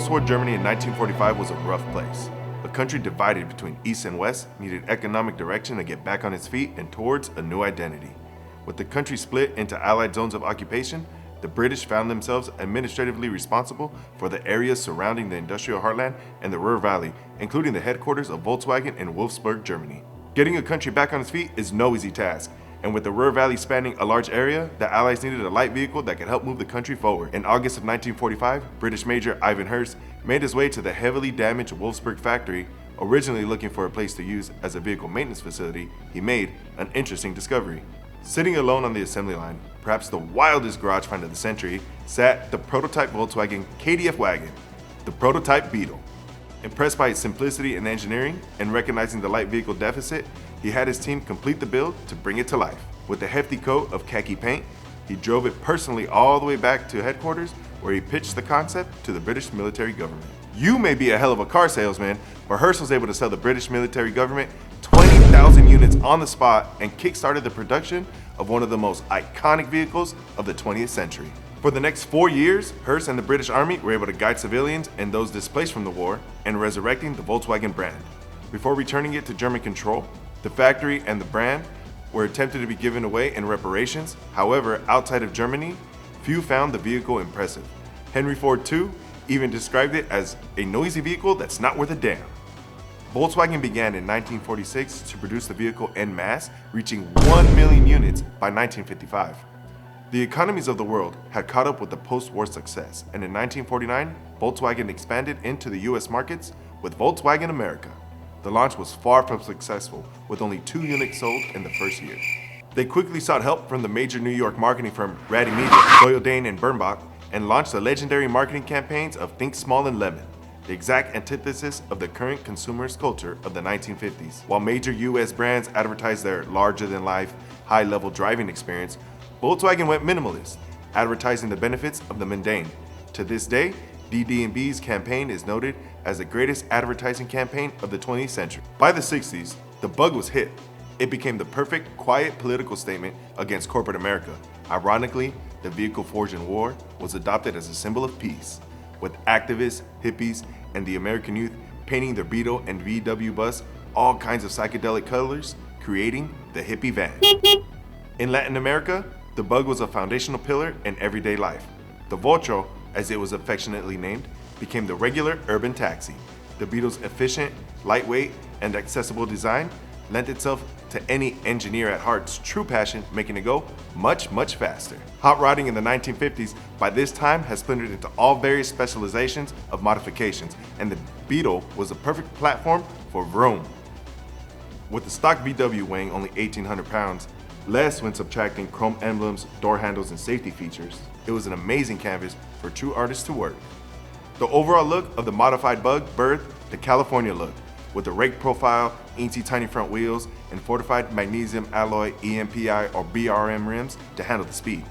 Post-war Germany in 1945 was a rough place. A country divided between East and West needed economic direction to get back on its feet and towards a new identity. With the country split into Allied zones of occupation, the British found themselves administratively responsible for the areas surrounding the industrial heartland and the Ruhr Valley, including the headquarters of Volkswagen in Wolfsburg, Germany. Getting a country back on its feet is no easy task, and with the Ruhr Valley spanning a large area, the Allies needed a light vehicle that could help move the country forward. In August of 1945, British Major Ivan Hurst made his way to the heavily damaged Wolfsburg factory. Originally looking for a place to use as a vehicle maintenance facility, he made an interesting discovery. Sitting alone on the assembly line, perhaps the wildest garage find of the century, sat the prototype Volkswagen KDF wagon, the prototype Beetle. Impressed by its simplicity and engineering and recognizing the light vehicle deficit, he had his team complete the build to bring it to life. With a hefty coat of khaki paint, he drove it personally all the way back to headquarters where he pitched the concept to the British military government. You may be a hell of a car salesman, but Hurst was able to sell the British military government 20,000 units on the spot and kickstarted the production of one of the most iconic vehicles of the 20th century. For the next 4 years, Hurst and the British Army were able to guide civilians and those displaced from the war in resurrecting the Volkswagen brand. Before returning it to German control, the factory and the brand were attempted to be given away in reparations. However, outside of Germany, few found the vehicle impressive. Henry Ford II even described it as a noisy vehicle that's not worth a damn. Volkswagen began in 1946 to produce the vehicle en masse, reaching 1 million units by 1955. The economies of the world had caught up with the post-war success, and in 1949, Volkswagen expanded into the US markets with Volkswagen America. The launch was far from successful, with only 2 units sold in the first year. They quickly sought help from the major New York marketing firm Raddy Media, Doyle Dane and Birnbach, and launched the legendary marketing campaigns of Think Small and Lemon, the exact antithesis of the current consumerist culture of the 1950s. While major US brands advertised their larger-than-life, high-level driving experience, Volkswagen went minimalist, advertising the benefits of the mundane. To this day, DD&B's campaign is noted as the greatest advertising campaign of the 20th century. By the 60s, the Bug was hit. It became the perfect, quiet political statement against corporate America. Ironically, the vehicle forged in war was adopted as a symbol of peace, with activists, hippies, and the American youth painting their Beetle and VW bus all kinds of psychedelic colors, creating the hippie van. In Latin America, the Bug was a foundational pillar in everyday life. The Vocho, as it was affectionately named, became the regular urban taxi. The Beetle's efficient, lightweight, and accessible design lent itself to any engineer at heart's true passion, making it go much, much faster. Hot rodding in the 1950s by this time has splintered into all various specializations of modifications, and the Beetle was a perfect platform for vroom. With the stock VW weighing only 1,800 pounds, less when subtracting chrome emblems, door handles, and safety features, it was an amazing canvas for true artists to work. The overall look of the modified Bug birthed the California look, with a rake profile, eensy tiny front wheels, and fortified magnesium alloy EMPI or BRM rims to handle the speed.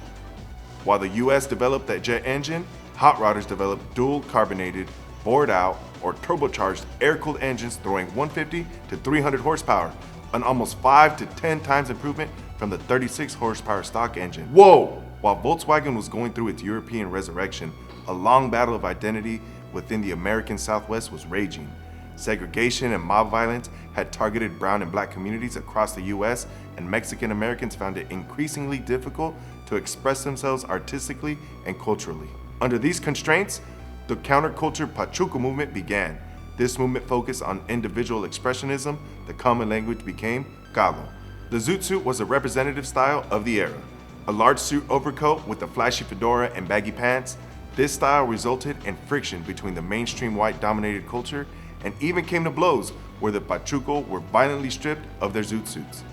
While the US developed that jet engine, hot rodders developed dual carbonated, bored out, or turbocharged air-cooled engines throwing 150 to 300 horsepower, an almost 5 to 10 times improvement from the 36 horsepower stock engine. Whoa! While Volkswagen was going through its European resurrection, a long battle of identity within the American Southwest was raging. Segregation and mob violence had targeted brown and black communities across the US, and Mexican Americans found it increasingly difficult to express themselves artistically and culturally. Under these constraints, the counterculture Pachuco movement began. This movement focused on individual expressionism. The common language became Galo. The zoot suit was a representative style of the era. A large suit overcoat with a flashy fedora and baggy pants, this style resulted in friction between the mainstream white-dominated culture and even came to blows where the Pachuco were violently stripped of their zoot suits.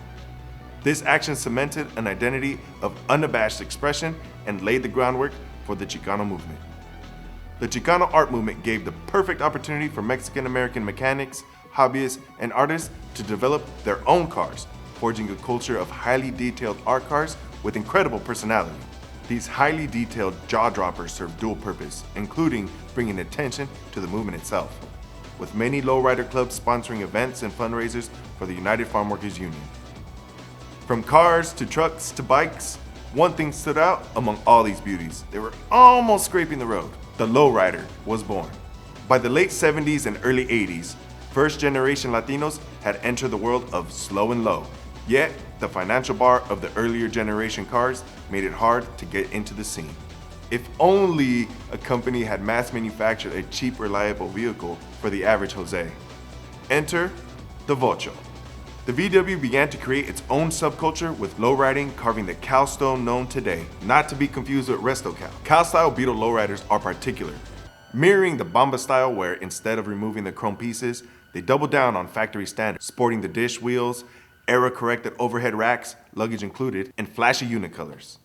This action cemented an identity of unabashed expression and laid the groundwork for the Chicano movement. The Chicano art movement gave the perfect opportunity for Mexican-American mechanics, hobbyists, and artists to develop their own cars, forging a culture of highly detailed art cars with incredible personality. These highly detailed jaw-droppers serve dual purpose, including bringing attention to the movement itself, with many lowrider clubs sponsoring events and fundraisers for the United Farm Workers Union. From cars to trucks to bikes, one thing stood out among all these beauties. They were almost scraping the road. The lowrider was born. By the late 70s and early 80s, first-generation Latinos had entered the world of slow and low. Yet, the financial bar of the earlier generation cars made it hard to get into the scene. If only a company had mass manufactured a cheap, reliable vehicle for the average Jose. Enter the Vocho. The VW began to create its own subculture with lowriding carving the cow stone known today, not to be confused with resto cow. Cow-style Beetle lowriders are particular, mirroring the Bomba style where instead of removing the chrome pieces, they double down on factory standards, sporting the dish wheels, era-corrected overhead racks, luggage included, and flashy unit colors.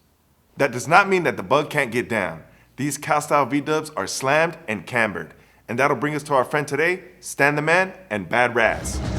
That does not mean that the bug can't get down. These cow-style V-dubs are slammed and cambered. And that'll bring us to our friend today, StanTheMan and BadRazz.